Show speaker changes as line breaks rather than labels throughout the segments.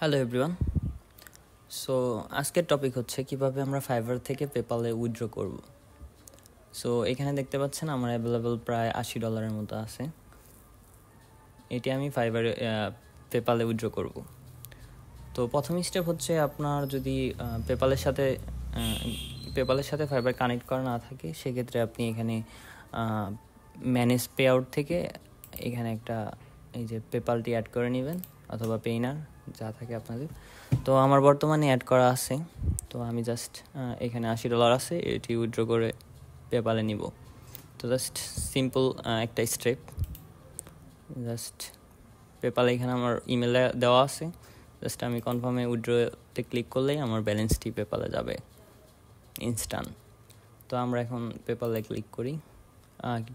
Hello everyone. So আজকের topic হচ্ছে কিভাবে আমরা ফাইবার থেকে পেপালে উইথড্র করব। সো এখানে দেখতে পাচ্ছেন আমার অ্যাভেলেবল প্রায় $80 মতো আছে। এটি আমি পেপালে উইথড্র করব। তো প্রথম স্টেপ হচ্ছে আপনার যদি পেপালের সাথে ফাইবার কানেক্ট করা না থাকে, সেক্ষেত্রে আপনি এখানে ম্যানেজ পে আউট থেকে এখানে একটা এই যে পেপালটি অ্যাড করে নেবেন, অথবা পেইনার যা থাকে আপনাদের। তো আমার বর্তমানে অ্যাড করা আছে, তো আমি জাস্ট এখানে $80 আছে, এটি উইথড্র করে পেপালে নিব। তো জাস্ট সিম্পল একটা স্টেপ, জাস্ট পেপালে এখানে আমার ইমেল দেওয়া আছে, জাস্ট আমি কনফার্মে উইথড্রোতে ক্লিক করলেই আমার ব্যালেন্সটি পেপালে যাবে ইনস্ট্যান্ট। তো আমরা এখন পেপালে ক্লিক করি,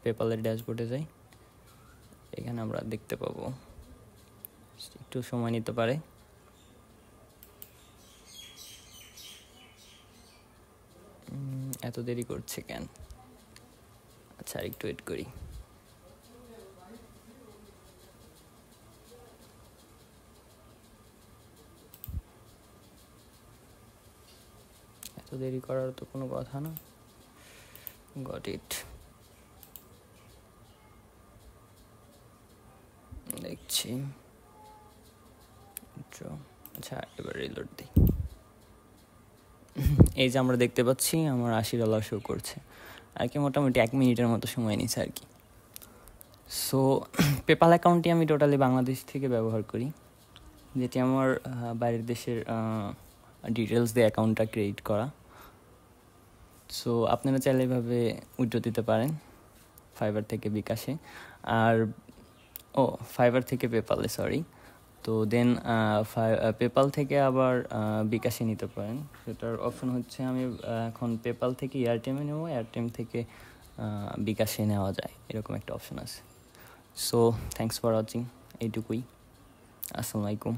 পেপালের ড্যাশবোর্ডে যাই, এখানে আমরা দেখতে পাবো। একটু সময় নিতে পারে। এত দেরি করছে কেন? আচ্ছা, একটু ওয়েট করি। এত দেরি করার তো কোনো কথা না। গট ইট, দেখছি। আচ্ছা, এবার রিলোড দিই। এই যে আমরা দেখতে পাচ্ছি আমার $80 শো করছে, আর কি মোটামুটি 1 মিনিটের মতো সময় নিচ্ছে আর কি। সো পেপাল অ্যাকাউন্টটি আমি টোটালি বাংলাদেশ থেকে ব্যবহার করি, যেটি আমার বাইরের দেশের ডিটেলস দিয়ে অ্যাকাউন্টটা ক্রিয়েট করা। সো আপনারা চাইলে এভাবে উইথড্র দিতে পারেন ফাইবার থেকে বিকাশে, আর ফাইবার থেকে পেপালে, সরি। তো দেন পেপাল থেকে আবার বিকাশে নিতে পারেন। সেটার অপশন হচ্ছে আমি এখন পেপাল থেকে এয়ারটেমে নেবো, এয়ারটেম থেকে বিকাশে নেওয়া যায়, এরকম একটা অপশন আছে। সো থ্যাংকস ফর ওয়াচিং, এইটুকুই। আসসালামু আলাইকুম।